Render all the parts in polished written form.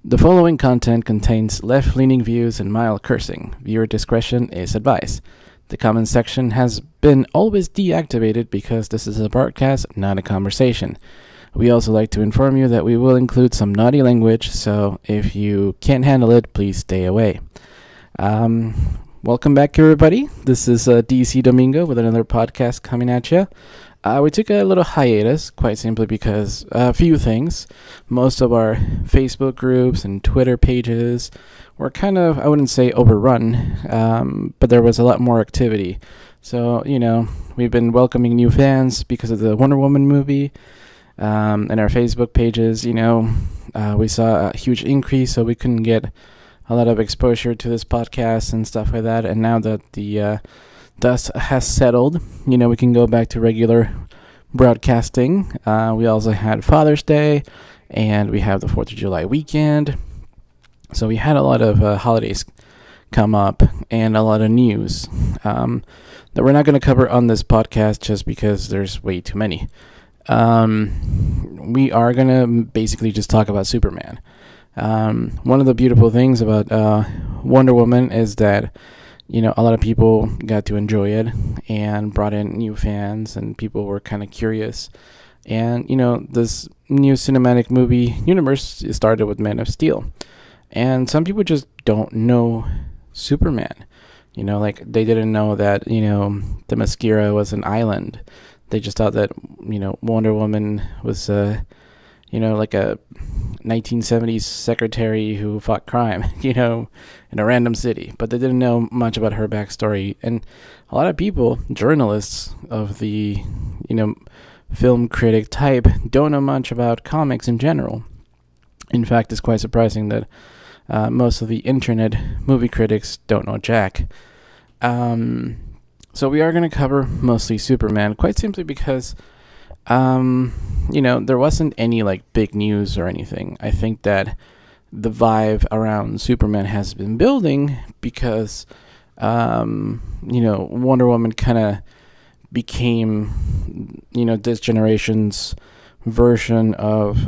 The following content contains left-leaning views and mild cursing. Viewer discretion is advised. The comment section has been always deactivated because this is a broadcast, not a conversation. We also like to inform you that we will include some naughty language, so if you can't handle it, please stay away. Welcome back, everybody. This is DC Domingo with another podcast coming at you. We took a little hiatus, quite simply because a few things. Most of our Facebook groups and Twitter pages were kind of, I wouldn't say overrun, but there was a lot more activity. So, we've been welcoming new fans because of the Wonder Woman movie. And our Facebook pages, we saw a huge increase, so we couldn't get a lot of exposure to this podcast and stuff like that. And now that the dust has settled, we can go back to regular broadcasting. We also had Father's Day, and we have the 4th of July weekend. So we had a lot of holidays come up and a lot of news that we're not going to cover on this podcast just because there's way too many. We are going to basically just talk about Superman. One of the beautiful things about Wonder Woman is that a lot of people got to enjoy it and brought in new fans, and people were kind of curious. And, this new cinematic movie universe started with Man of Steel. And some people just don't know Superman. They didn't know that, the Mascara was an island. They just thought that, Wonder Woman was, like a 1970s secretary who fought crime, in a random city. But they didn't know much about her backstory. And a lot of people, journalists of the, film critic type, don't know much about comics in general. In fact, it's quite surprising that most of the internet movie critics don't know jack. So we are going to cover mostly Superman, quite simply because there wasn't any big news or anything. I think that the vibe around Superman has been building because, Wonder Woman kind of became, this generation's version of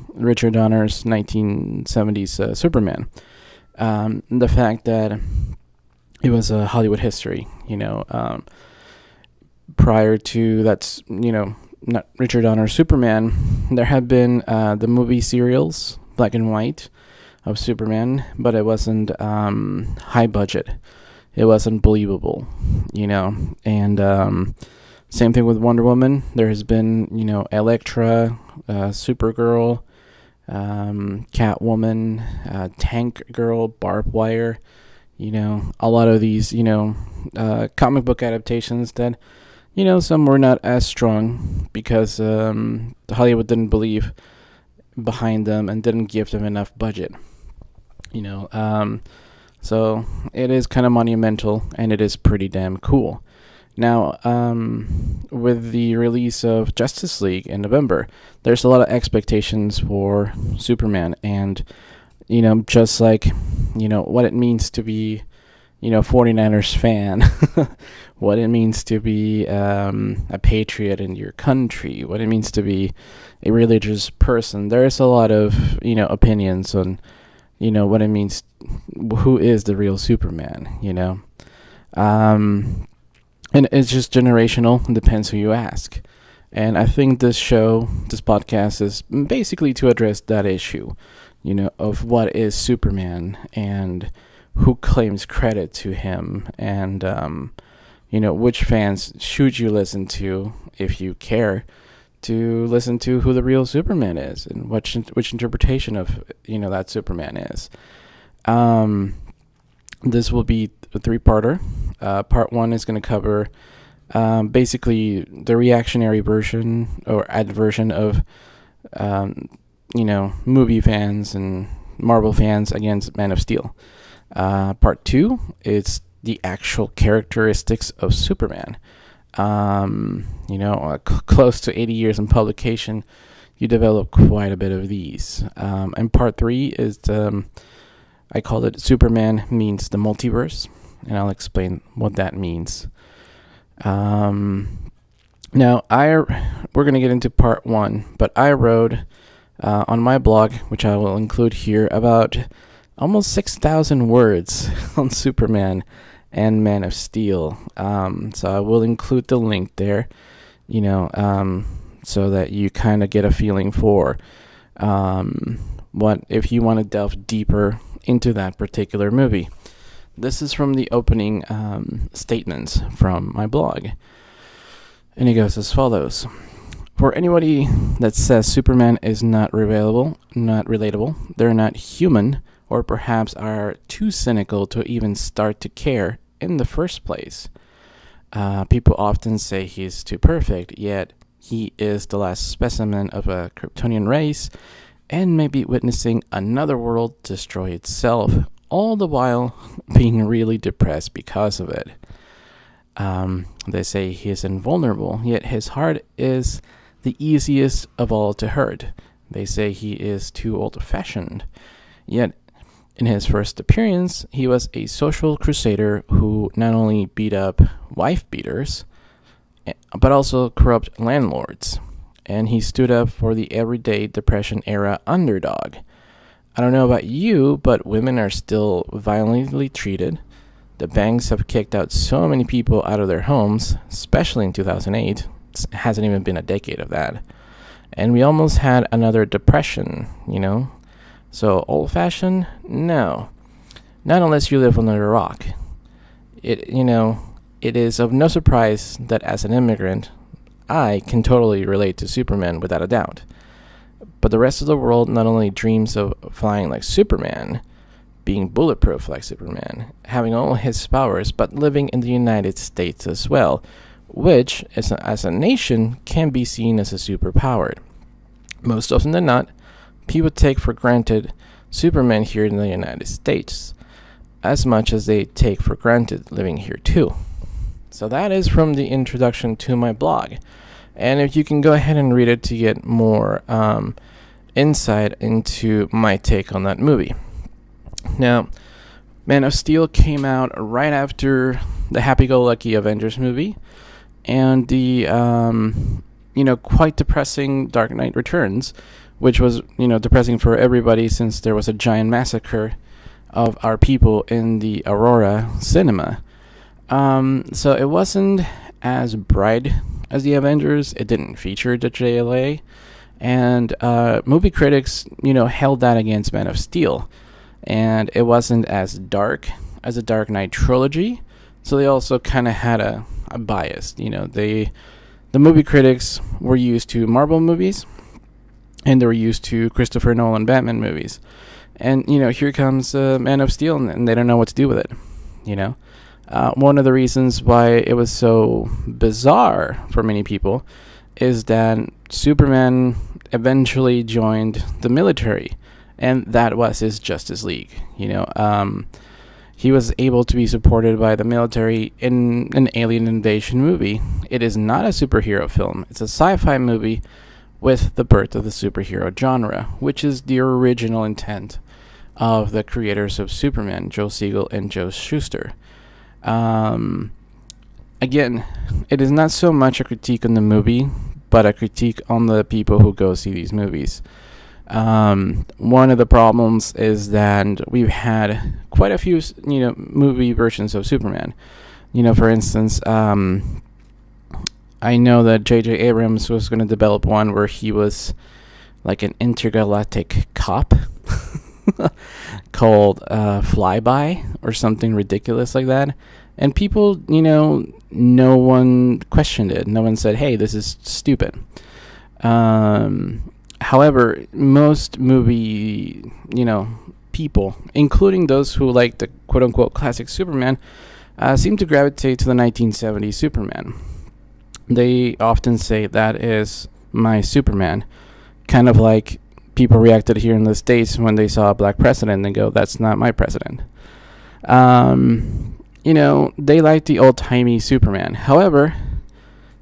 Richard Donner's 1970s Superman. The fact that it was a Hollywood history, prior to that's, not Richard Donner's Superman, there have been the movie serials, black and white, of Superman, but it wasn't high budget. It wasn't believable, and same thing with Wonder Woman. There has been, Elektra, Supergirl, Catwoman, Tank Girl, Barbed Wire, a lot of these, comic book adaptations that, some were not as strong because Hollywood didn't believe behind them and didn't give them enough budget. So it is kind of monumental, and it is pretty damn cool. Now, with the release of Justice League in November, there's a lot of expectations for Superman, and just like what it means to be 49ers fan, what it means to be a patriot in your country, what it means to be a religious person. There's a lot of, opinions on, what it means, who is the real Superman, and it's just generational. It depends who you ask. And I think this podcast is basically to address that issue, of what is Superman and who claims credit to him, and which fans should you listen to if you care to listen to who the real Superman is and which interpretation of that Superman is. This will be a 3-parter. Part 1 is going to cover basically the reactionary version or ad version of movie fans and Marvel fans against Man of Steel. Part 2 is the actual characteristics of Superman. Close to 80 years in publication, you develop quite a bit of these. And part 3 is I call it Superman Means the Multiverse, and I'll explain what that means. Now, we're going to get into part 1, but I wrote on my blog, which I will include here, about almost 6,000 words on Superman and Man of Steel. So I will include the link there, so that you kind of get a feeling for what if you want to delve deeper into that particular movie. This is from the opening statements from my blog. And it goes as follows. For anybody that says Superman is not relatable, they're not human, or perhaps are too cynical to even start to care in the first place. People often say he's too perfect, yet he is the last specimen of a Kryptonian race and may be witnessing another world destroy itself, all the while being really depressed because of it. They say he is invulnerable, yet his heart is the easiest of all to hurt. They say he is too old-fashioned, yet in his first appearance, he was a social crusader who not only beat up wife beaters, but also corrupt landlords. And he stood up for the everyday Depression-era underdog. I don't know about you, but women are still violently treated. The banks have kicked out so many people out of their homes, especially in 2008. It hasn't even been a decade of that. And we almost had another depression, So old-fashioned? No. Not unless you live under a rock. It is of no surprise that as an immigrant, I can totally relate to Superman without a doubt. But the rest of the world not only dreams of flying like Superman, being bulletproof like Superman, having all his powers, but living in the United States as well, which, as a nation, can be seen as a superpower. Most often than not, people take for granted Superman here in the United States, as much as they take for granted living here too. So that is from the introduction to my blog. And if you can go ahead and read it to get more insight into my take on that movie. Now, Man of Steel came out right after the happy-go-lucky Avengers movie and the, quite depressing Dark Knight Returns, which was, depressing for everybody since there was a giant massacre of our people in the Aurora cinema. So it wasn't as bright as the Avengers. It didn't feature the JLA. And movie critics, held that against Man of Steel. And it wasn't as dark as the Dark Knight trilogy. So they also kind of had a bias. The movie critics were used to Marvel movies. And they were used to Christopher Nolan Batman movies. And, here comes Man of Steel, and they don't know what to do with it, One of the reasons why it was so bizarre for many people is that Superman eventually joined the military, and that was his Justice League, He was able to be supported by the military in an alien invasion movie. It is not a superhero film. It's a sci-fi movie with the birth of the superhero genre, which is the original intent of the creators of Superman, Joe Siegel and Joe Shuster. Again, it is not so much a critique on the movie, but a critique on the people who go see these movies. One of the problems is that we've had quite a few, movie versions of Superman. For instance, I know that J.J. Abrams was going to develop one where he was like an intergalactic cop called Flyby or something ridiculous like that. And people, no one questioned it. No one said, hey, this is stupid. However, most movie, people, including those who like the quote-unquote classic Superman, seem to gravitate to the 1970s Superman. They often say that is my Superman, kind of like people reacted here in the States when they saw a black president and go, that's not my president. They like the old-timey Superman. However,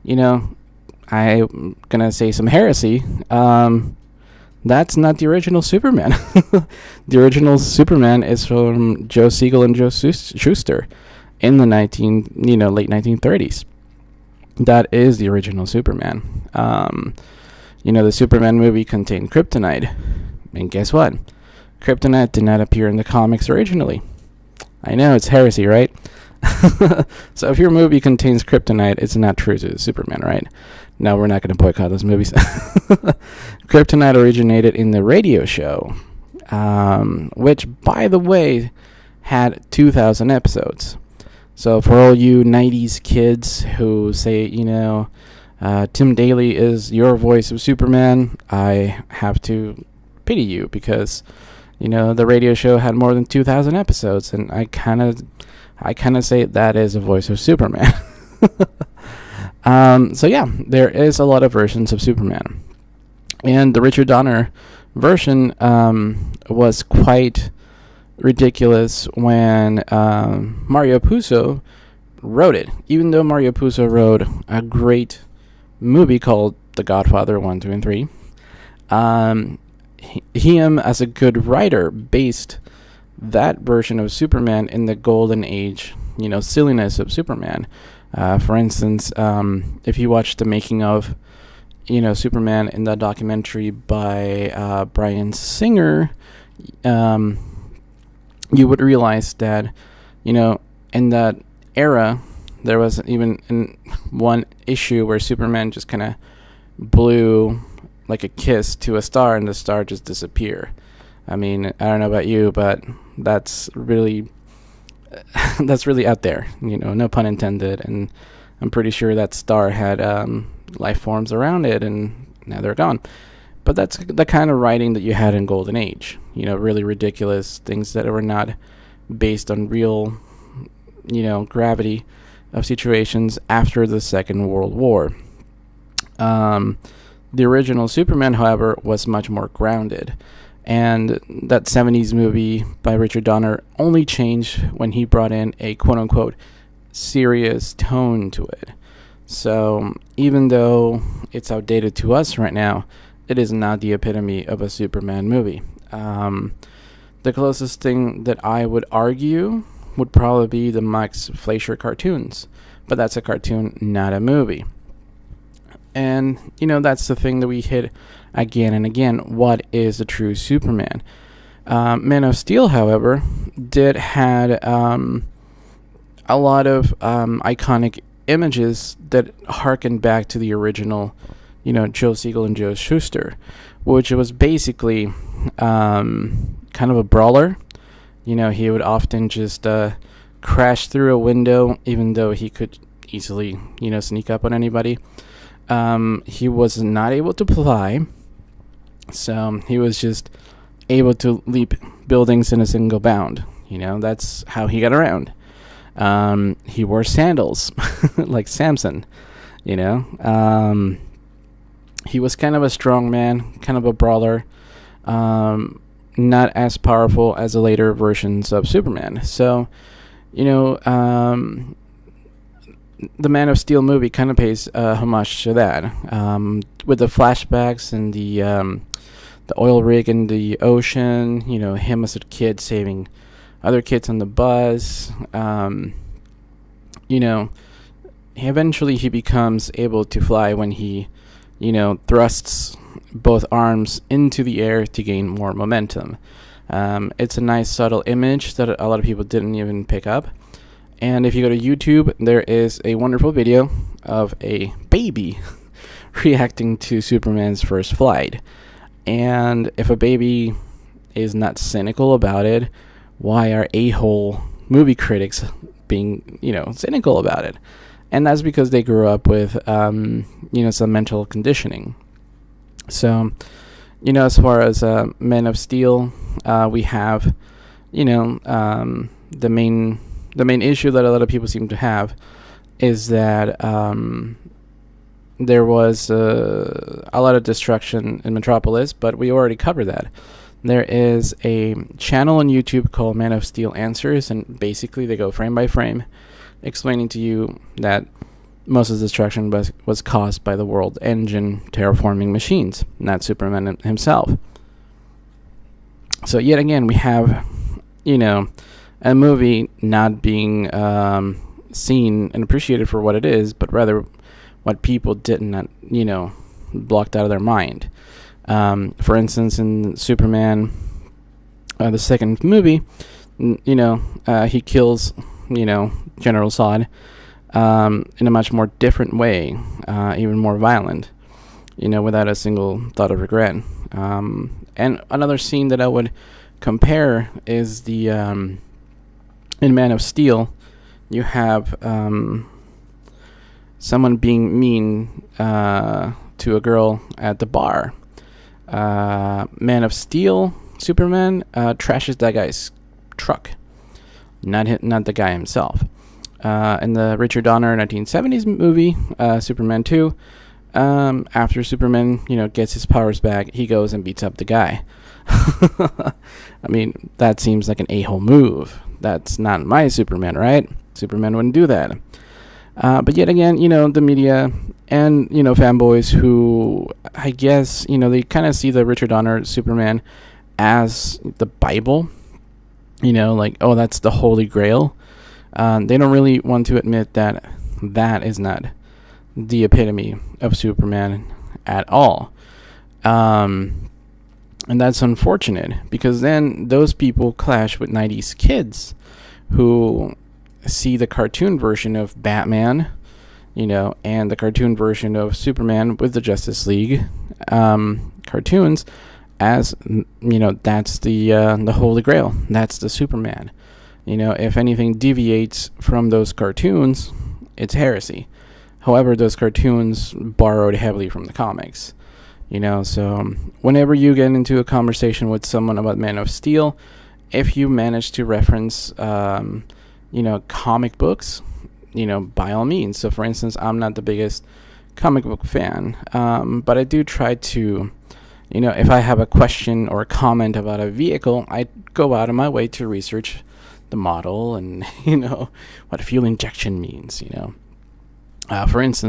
I'm going to say some heresy. That's not the original Superman. The original Superman is from Joe Siegel and Joe Shuster in the late 1930s. That is the original Superman. The Superman movie contained kryptonite. And guess what? Kryptonite did not appear in the comics originally. I know, it's heresy, right? So if your movie contains kryptonite, it's not true to Superman, right? No, we're not going to boycott those movies. Kryptonite originated in the radio show, which, by the way, had 2,000 episodes. So for all you 90s kids who say, Tim Daly is your voice of Superman, I have to pity you, because the radio show had more than 2,000 episodes, and I kind of say that is a voice of Superman. So yeah, there is a lot of versions of Superman, and the Richard Donner version was quite ridiculous when Mario Puzo wrote it. Even though Mario Puzo wrote a great movie called The Godfather 1, 2, and 3, him as a good writer based that version of Superman in the golden age, silliness of Superman. For instance, if you watch the making of, Superman in that documentary by Bryan Singer, you would realize that, in that era, there was even one issue where Superman just kind of blew like a kiss to a star, and the star just disappeared. I mean, I don't know about you, but that's really out there, no pun intended. And I'm pretty sure that star had life forms around it, and now they're gone. But that's the kind of writing that you had in Golden Age, really ridiculous things that were not based on real, gravity of situations after the Second World War. The original Superman, however, was much more grounded. And that 70s movie by Richard Donner only changed when he brought in a quote-unquote serious tone to it. So even though it's outdated to us right now, it is not the epitome of a Superman movie. The closest thing that I would argue would probably be the Max Fleischer cartoons. But that's a cartoon, not a movie. And, that's the thing that we hit again and again. What is the true Superman? Man of Steel, however, did had a lot of iconic images that harken back to the original, Joe Siegel and Joe Shuster, which was basically kind of a brawler. He would often just crash through a window, even though he could easily, sneak up on anybody. He was not able to fly, so he was just able to leap buildings in a single bound. That's how he got around. He wore sandals, like Samson, He was kind of a strong man, kind of a brawler, not as powerful as the later versions of Superman. So, the Man of Steel movie kind of pays homage to that, with the flashbacks and the oil rig in the ocean. Him as a kid saving other kids on the bus. Eventually he becomes able to fly when he, thrusts both arms into the air to gain more momentum. It's a nice subtle image that a lot of people didn't even pick up. And if you go to YouTube, there is a wonderful video of a baby reacting to Superman's first flight. And if a baby is not cynical about it, why are a-hole movie critics being, cynical about it? And that's because they grew up with, some mental conditioning. So, as far as Men of Steel, we have, the main issue that a lot of people seem to have is that there was a lot of destruction in Metropolis, but we already covered that. There is a channel on YouTube called Man of Steel Answers, and basically they go frame by frame, explaining to you that most of the destruction was caused by the world engine terraforming machines, not Superman himself. So yet again, we have, a movie not being seen and appreciated for what it is, but rather what people did not, blocked out of their mind. For instance, in Superman, the second movie, he kills, General Zod in a much more different way, even more violent, without a single thought of regret. And another scene that I would compare is the in Man of Steel. You have someone being mean to a girl at the bar. Man of Steel, Superman, trashes that guy's truck, not the guy himself. In the Richard Donner 1970s movie, Superman 2, after Superman, gets his powers back, he goes and beats up the guy. I mean, that seems like an a-hole move. That's not my Superman, right? Superman wouldn't do that. But yet again, the media and, fanboys who, I guess, they kind of see the Richard Donner Superman as the Bible, like, oh, that's the Holy Grail. They don't really want to admit that that is not the epitome of Superman at all. And that's unfortunate, because then those people clash with 90s kids who see the cartoon version of Batman, and the cartoon version of Superman with the Justice League cartoons as, that's the Holy Grail. That's the Superman. If anything deviates from those cartoons, it's heresy. However, those cartoons borrowed heavily from the comics. So whenever you get into a conversation with someone about Man of Steel, if you manage to reference, comic books, by all means. So for instance, I'm not the biggest comic book fan, but I do try to, if I have a question or a comment about a vehicle, I go out of my way to research the model and, what fuel injection means, For instance,